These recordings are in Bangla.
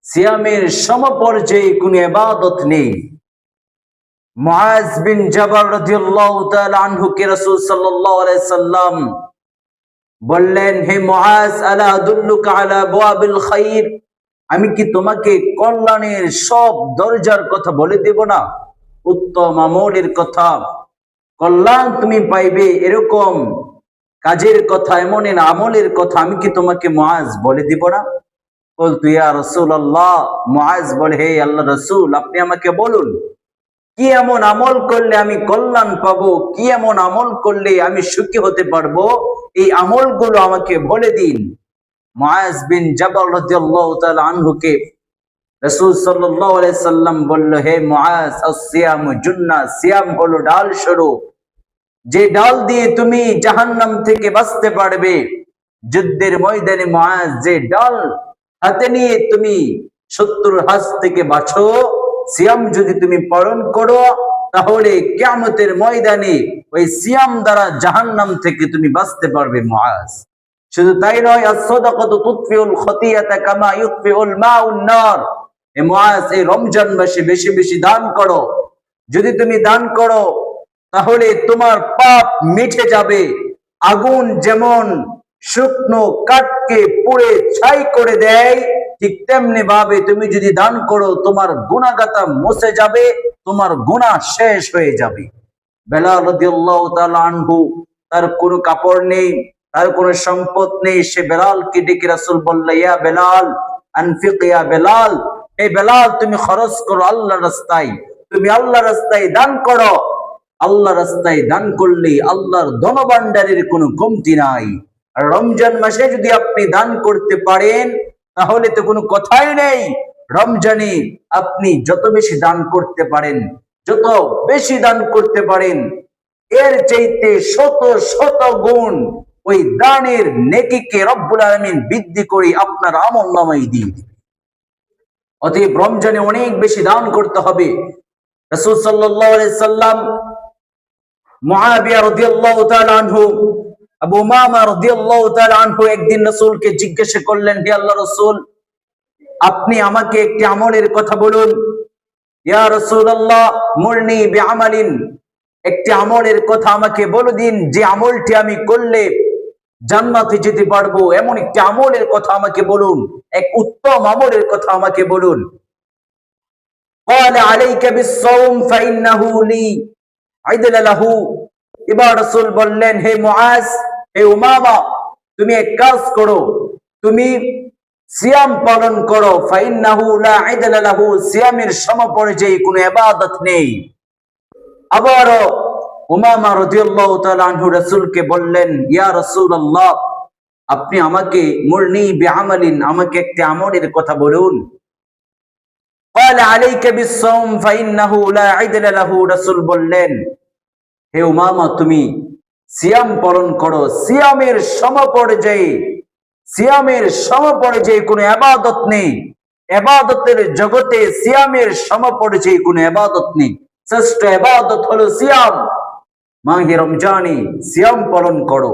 সিয়ামের সমপর্যায়ে কোনো ইবাদত নেই। মুআজ বিন জাবাল রাদিয়াল্লাহু তাআলা আনহুকে রাসূল সাল্লাল্লাহু আলাইহি সাল্লাম বললেন, হে মুআজ, আলা আদুল্লুকা আলা আবওয়াবিল খাইর, আমি কি তোমাকে কল্যাণের সব দরজার কথা বলে দেব না? উত্তম আমলের কথা, কল্যাণ তুমি পাইবে এরকম কাজের কথা, এমন আমলের কথা আমি কি তোমাকে মুআজ বলে দিব না? বলতু ইয়া রাসূলুল্লাহ, মুআজ বলে, হে আল্লাহর রাসূল, আপনি আমাকে বলুন কি এমন আমল করলে আমি কল্যাণ পাবো, কি এমন আমল করলে আমি সুখী হতে পারবো, এই আমলগুলো আমাকে বলে দিন। মুআজ বিন জাবাল রাদিয়াল্লাহু তাআলা আনহুকে রাসূল সাল্লাল্লাহু আলাইহি সাল্লাম বলল, হে মুআজ, as-সিয়ামু জুন্নাহ, সিয়াম হলো ঢাল স্বরূপ, যে ডাল দিয়ে তুমি জাহান্নাম থেকে বাঁচতে পারবে। যুদ্ধের ময়দানে মুআজ যে ডাল হাতে নিয়ে তুমি শত্রুর হাত থেকে বাঁচো, সিয়াম যদি তুমি পালন করো, তাহলে কিয়ামতের ময়দানে ওই সিয়াম দ্বারা জাহান্নাম থেকে তুমি বাঁচতে পারবে মুআজ। শুধু তাই নয়, as-সাদাকাতু তুতফিউল খতিয়াতা কামা ইউতফিউল মাউন নার। হে মুআজ, এই রমজান মাসে বেশি বেশি দান করো। যদি তুমি দান করো তাহলে তোমার পাপ মিটে যাবে। আগুন যেমন শুকনো কাঠকে পুড়ে ছাই করে দেয়, ঠিক তেমনি ভাবে তুমি যদি দান করো, তোমার গুনাহগাতা মুছে যাবে, তোমার গুনাহ শেষ হয়ে যাবে। বেলাল রাদিয়াল্লাহু তাআলা আনহু, তার কোনো কাপড় নেই, তার কোনো সম্পদ নেই। সে বেলালকে ডেকে রাসূল বলল, ইয়া বেলাল আনফিক, ইয়া বেলাল, এই বেলাল তুমি খরচ করো আল্লাহর রাস্তায়, তুমি আল্লাহর রাস্তায় দান করো। আল্লাহ রাস্তায় দান করলে আল্লাহর ধনভাণ্ডারের কোনো কমতি নাই। আর রমজান মাসে যদি আপনি দান করতে পারেন, তাহলে তো কোনো কথাই নেই। রমজানে আপনি যত বেশি দান করতে পারেন, যত বেশি দান করতে পারেন, এর চাইতে শত শত গুণ ওই দানের নেকিকে রব্বুল আলামিন বৃদ্ধি করে আপনার আমলনামায় দিয়ে দিবে। অতএব রমজানে অনেক বেশি দান করতে হবে। রাসূল সাল্লাল্লাহু আলাইহি সাল্লাম মুআবিয়া রাদিয়াল্লাহু তাআলা আনহু, আবু উমামা রাদিয়াল্লাহু তাআলা আনহু একদিন রাসূলকে জিজ্ঞাসা করলেন, হে আল্লাহর রাসূল, আপনি আমাকে একটি আমলের কথা বলুন। ইয়া রাসূলুল্লাহ, মুরনি বিআমালিন, একটি আমলের কথা আমাকে বলে দিন, যে আমলটি আমি করলে জান্নাতে যেতে পারবো, এমন একটি আমলের কথা আমাকে বলুন, এক উত্তম আমলের কথা আমাকে বলুন। ক্বালা আলাইকা বিস-সাওম ফাইন্নাহু লি আইদলা লাহু। এবার রাসূল বললেন, হে মুআজ, হে উমামা, তুমি এক কাজ করো, তুমি সিয়াম পালন করো। ফাইন্নাহু লা আইদলা লাহু, সিয়ামের সমপর্যায়ে কোনো ইবাদত নেই। আবার উমামা রাদিয়াল্লাহু তাআলা আনহু রাসূলকে বললেন, ইয়া রাসূলুল্লাহ, আপনি আমাকে মুরনি বিআমালিন, আমাকে একটি আমলের কথা বলুন। ক্বালা আলাইকা বিস-সাওম ফাইন্নাহু লা আইদলা লাহু। রাসূল বললেন, হে উমামা, তুমি সিয়াম পালন করো। সিয়ামের সমপর্যায়ে কোনো ইবাদত নেই। ইবাদতের জগতে সিয়ামের সমপর্যায়ে কোনো ইবাদত নেই। শ্রেষ্ঠ ইবাদত হলো সিয়াম। মাহে রমজানে সিয়াম পালন করো,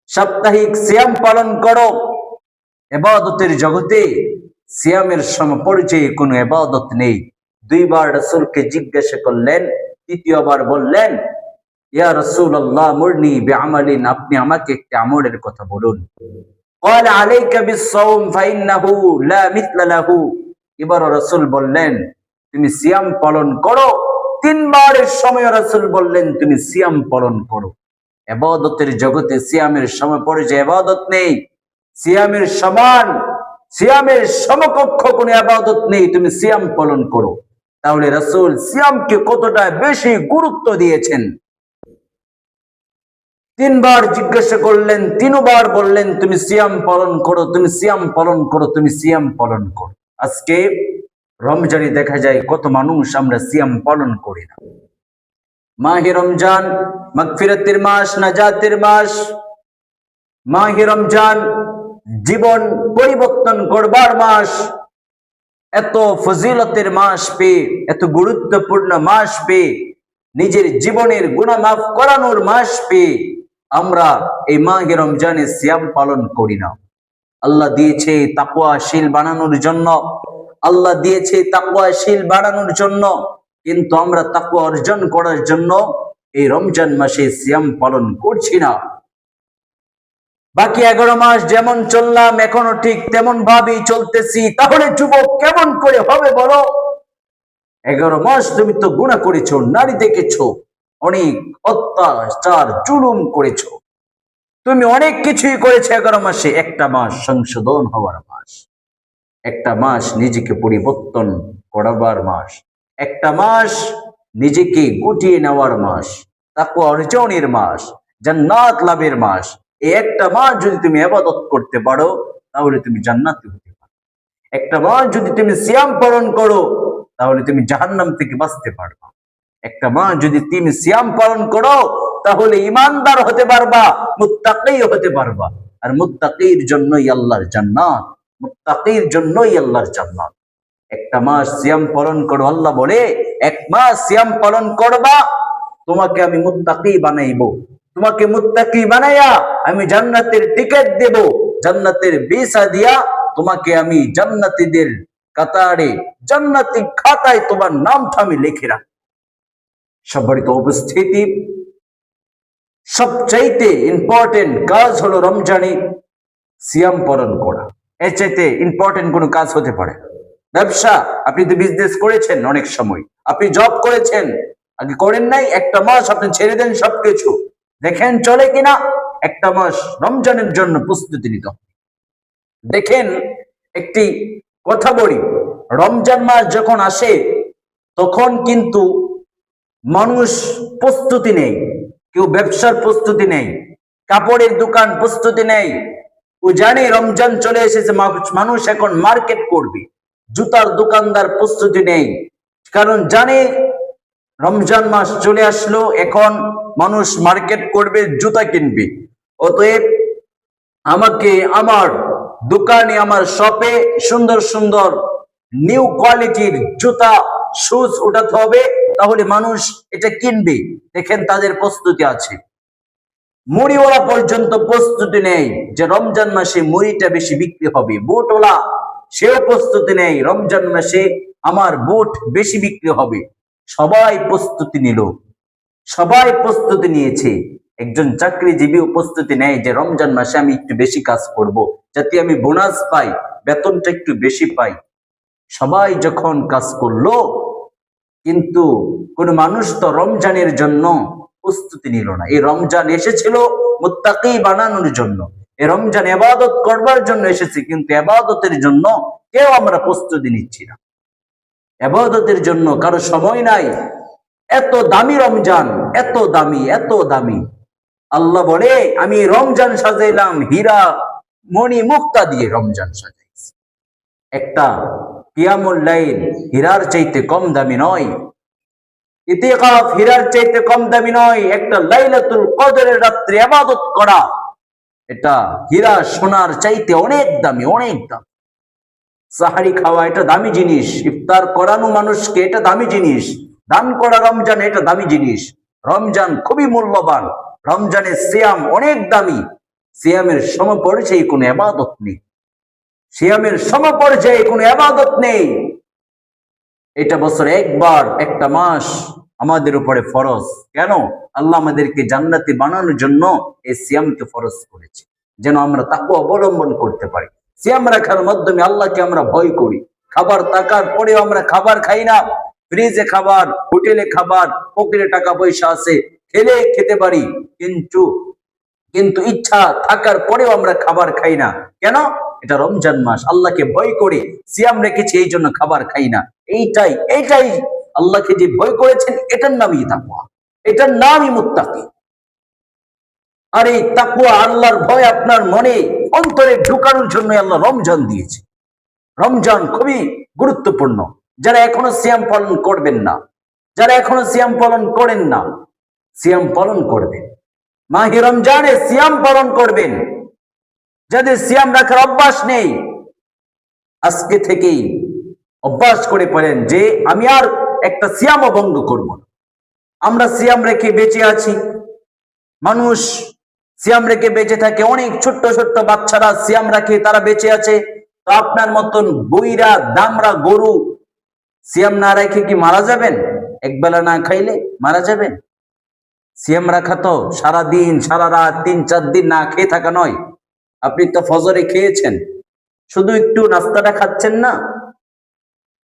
সাপ্তাহিক সিয়াম পালন করো। ইবাদতের জগতে সিয়ামের সমপর্যায়ে কোনো ইবাদত নেই। দুইবার রাসূলকে জিজ্ঞাসা করলেন, তৃতীয়বার বললেন, ইয়া রাসূলুল্লাহ, মুরনি বিআমালিন, আপনি আমাকে একটি আমলের কথা বলুন। ক্বালা আলাইকা বিস-সাওম ফাইন্নাহু লা মিথলা লাহু। এবার রাসূল বললেন, তুমি সিয়াম পালন করো। তিনবারের সময় রাসূল বললেন, তুমি সিয়াম পালন করো। ইবাদতের জগতে সিয়ামের সমপর্যায়ে ইবাদত নেই। সিয়ামের সমান, সিয়ামের সমকক্ষ কোনো ইবাদত নেই। তুমি সিয়াম পালন করো। তাহলে রাসূল সিয়ামকে কতটা বেশি গুরুত্ব দিয়েছেন। তিনবার জিজ্ঞাসা করলেন, তিনবার বললেন, তুমি সিয়াম পালন করো, তুমি সিয়াম পালন করো, তুমি সিয়াম পালন করো। আজকে রমজানে দেখা যায় কত মানুষ আমরা সিয়াম পালন করি না। মাহে রমজান মাগফিরাতের মাস, নাজাতের মাস। মাহে রমজান জীবন পরিবর্তন করবার মাস। এত ফজিলতের মাস পেয়ে, এত গুরুত্বপূর্ণ মাস পেয়ে, নিজের জীবনের গুনাহ মাফ করানোর মাস পেয়ে আমরা এই মাহে রমজানে সিয়াম পালন করি না। আল্লাহ দিয়েছে তাকওয়াশীল বানানোর জন্য, আল্লাহ দিয়েছে তাকওয়াশীল বাড়ানোর জন্য, কিন্তু আমরা তাকওয়া অর্জন করার জন্য এই রমজান মাসে সিয়াম পালন করছি না। বাকি 11 মাস যেমন চললাম এখনো ঠিক তেমন ভাবেই চলতেছি। তাহলে যুবক কেমন করে হবে বলো? 11 মাস তুমি তো গুনাহ করেছো, নারী দেখেছো, অনেক অত্যাচার জুলুম করেছো, তুমি অনেক কিছুই করেছো। 11 মাসে একটা মাস সংশোধন হওয়ার মাস, একটা মাস নিজেকে পরিবর্তন করাবার মাস, একটা মাস নিজেকে গুটিয়ে নেওয়ার মাস, তাকওয়া অর্জনের মাস, জান্নাত লাভের মাস। এই একটা মাস যদি তুমি ইবাদত করতে পারো তাহলে তুমি জান্নাতি হতে পারো। একটা মাস যদি তুমি সিয়াম পালন করো তাহলে তুমি জাহান্নাম থেকে বাঁচতে পারবা। একটা মাস যদি তুমি সিয়াম পালন করো তাহলে ঈমানদার হতে পারবা, মুত্তাকী হতে পারবা। আর মুত্তাকির জন্যই আল্লাহর জান্নাত, মুত্তাকির জন্যই আল্লাহর জান্নাত। একটা মাস সিয়াম পালন করো, আল্লাহ বলে 1 মাস সিয়াম পালন করবা তোমাকে আমি মুত্তাকী বানাইবো। তোমাকে মুত্তাকী বানাইয়া আমি জান্নাতের টিকিট দেব, জান্নাতের ভিসা দিয়া তোমাকে আমি জান্নাতীদের কাতারে, জান্নাতি খাতায় তোমার নামটা আমি লিখে রাখব। সম্মানিত উপস্থিতি, সবচাইতে ইম্পর্টেন্ট কাজ হলো রমজানে সিয়াম পালন করা। এর চাইতে ইম্পর্টেন্ট কোনো কাজ হতে পারে? ব্যবসা, আপনি তো বিজনেস করেছেন অনেক সময়, আপনি জব করেছেন, আগে করেন নাই? একটা মাস আপনি ছেড়ে দেন সবকিছু, দেখেন চলে কিনা। একটা মাস রমজানের জন্য প্রস্তুতি নিতে হবে। দেখেন, একটি কথা বলি, রমজান মাস যখন আসে তখন কিন্তু মানুষ প্রস্তুতি নেই। কেউ ব্যবসার প্রস্তুতি নেই, কাপড়ের দোকান প্রস্তুতি নেই। ও জানে রমজান চলে এসেছে, মানুষ এখন মার্কেট করবে। জুতার দোকানদার প্রস্তুতি নেই, কারণ জানে রমজান মাস চলে আসলো, এখন মানুষ মার্কেট করবে, জুতা কিনবে। অতএব আমাকে আমার দোকানে, আমার শপে সুন্দর সুন্দর নিউ কোয়ালিটির জুতা, শুজ উঠাতে হবে, তাহলে মানুষ এটা কিনবে। দেখেন তাদের প্রস্তুতি আছে। মুড়িওয়ালা পর্যন্ত প্রস্তুতি নেই যে রমজান মাসে মুড়িটা বেশি বিক্রি হবে। বুটওয়ালা সেও প্রস্তুতি নেই, রমজান মাসে আমার বুট বেশি বিক্রি হবে। সবাই প্রস্তুতি নিল, সবাই প্রস্তুতি নিয়েছে। একজন চাকরিজীবীও প্রস্তুতি নেয় যে রমজান মাসে আমি একটু বেশি কাজ করব, যাতে আমি বোনাস পাই, বেতনটা একটু বেশি পাই। সবাই যখন কাজ করলো, কিন্তু কোন মানুষ তো রমজানের জন্য প্রস্তুতি নিল না। এই রমজান এসেছিল মুত্তাকী বানানোর জন্য, এই রমজান ইবাদত করবার জন্য এসেছে, কিন্তু ইবাদতের জন্য কেউ আমরা প্রস্তুতি নিচ্ছি না। ইবাদতের জন্য কারো সময় নাই। এত দামি রমজান, এত দামি, এত দামি। আল্লাহ বলে আমি রমজান সাজাইলাম হীরা মণি মুক্তা দিয়ে, রমজান সাজাইছি। একটা কিয়ামুল লাইল হীরার চাইতে কম দামি নয়, ইতিকাফ হীরার চাইতে কম দামি নয়। একটা লাইলাতুল কদরের রাত্রে ইবাদত করা, এটা হীরা সোনার চাইতে অনেক দামি, অনেক দামি। সাহারি খাওয়া এটা দামি জিনিস, ইফতার করানো মানুষকে এটা দামি জিনিস, দান করা রমজান এটা দামি জিনিস। রমজান খুবই মূল্যবান, রমজানের সিয়াম অনেক দামি। সিয়ামের সমপর্যায়ে কোনো ইবাদত নেই, সিয়ামের সমপর্যায়ে কোনো ইবাদত নেই। এটা বছরে একবার, একটা মাস আমাদের উপরে ফরজ। কেন? আল্লাহ আমাদেরকে জান্নাতি বানানোর জন্য এই সিয়ামকে ফরজ করেছে, যেন আমরা তাকওয়া অবলম্বন করতে পারি। সিয়াম রাখার মাধ্যমে আল্লাহকে আমরা ভয় করি। খাবার থাকার পরেও আমরা খাবার খাই না, ফ্রিজে খাবার, হোটেলে খাবার, পকেটে টাকা পয়সা আছে, খেলে খেতে পারি, কিন্তু ইচ্ছা থাকার পরেও আমরা খাবার খাই না। কেন? এটা রমজান মাস, আল্লাহকে ভয় করে সিয়াম রেখেছি, এই জন্য খাবার খাই না। এইটাই আল্লাহকে যে ভয় করেছেন, এটার নামই তাকওয়া, এটার নামই মুত্তাকি। আর এই তাকওয়া, আল্লাহর ভয় আপনার মনে অন্তরে ঢুকানোর জন্য আল্লাহ রমজান দিয়েছে। রমজান খুবই গুরুত্বপূর্ণ। যারা এখনো সিয়াম পালন করবেন না, যারা এখনো সিয়াম পালন করেন না, সিয়াম পালন করবেন। মাহে রমজানে সিয়াম পালন করবেন। যাদের সিয়াম রাখার অভ্যাস নেই, আজকে থেকেই অভ্যাস করে পড়েন যে আমি আর একটা সিয়ামও ভঙ্গ করব না। আমরা সিয়াম রেখে বেঁচে আছি, মানুষ সিয়াম রেখে বেঁচে থাকে, অনেক ছোট্ট ছোট্ট বাচ্চারা সিয়াম রাখে, তারা বেঁচে আছে। তো আপনার মতন বইরা দামরা গরু সিয়াম না রেখে কি মারা যাবেন? একবেলা না খাইলে মারা যাবেন? সিয়াম রাখা তো সারাদিন সারা রাত 3-4 দিন না খেয়ে থাকা নয়। আপনি তো ফজরে খেয়েছেন, শুধু একটু নাস্তাটা খাচ্ছেন না,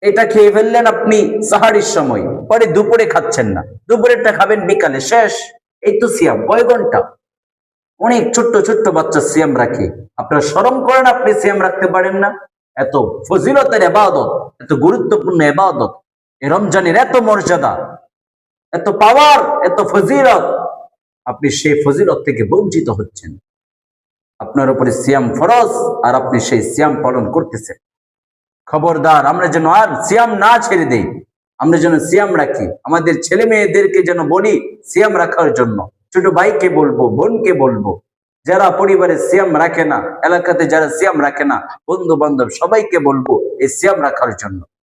এটা খেয়ে ফেললেন আপনি সাহারির সময়, পরে দুপুরে খাচ্ছেন না, দুপুরেরটা খাবেন বিকালে, শেষ। এই তো সিয়াম। কয় ঘন্টা? অনেক ছোট্ট ছোট্ট বাচ্চা সিয়াম রাখে। আপনারা শরম করেন, আপনি সিয়াম রাখতে পারেন না? এত ফজিলতের ইবাদত, এত গুরুত্বপূর্ণ ইবাদত, এই রমজানের এত মর্যাদা, এত পাওয়ার, এত ফজিলত, আপনি সেই ফজিলত থেকে বঞ্চিত হচ্ছেন। আপনার উপরে সিয়াম ফরজ আর আপনি সেই সিয়াম পালন করতেছেন। খবরদার, আমরা যেন আর সিয়াম না ছেড়ে দেই, আমরা যেন সিয়াম রাখি। আমাদের ছেলে মেয়েদেরকে যেন বলি সিয়াম রাখার জন্য। ছোট ভাইকে বলবো, বোনকে বলবো, যারা পরিবারে সিয়াম রাখে না, এলাকাতে যারা সিয়াম রাখে না, বন্ধু বান্ধব সবাইকে বলবো এই সিয়াম রাখার জন্য।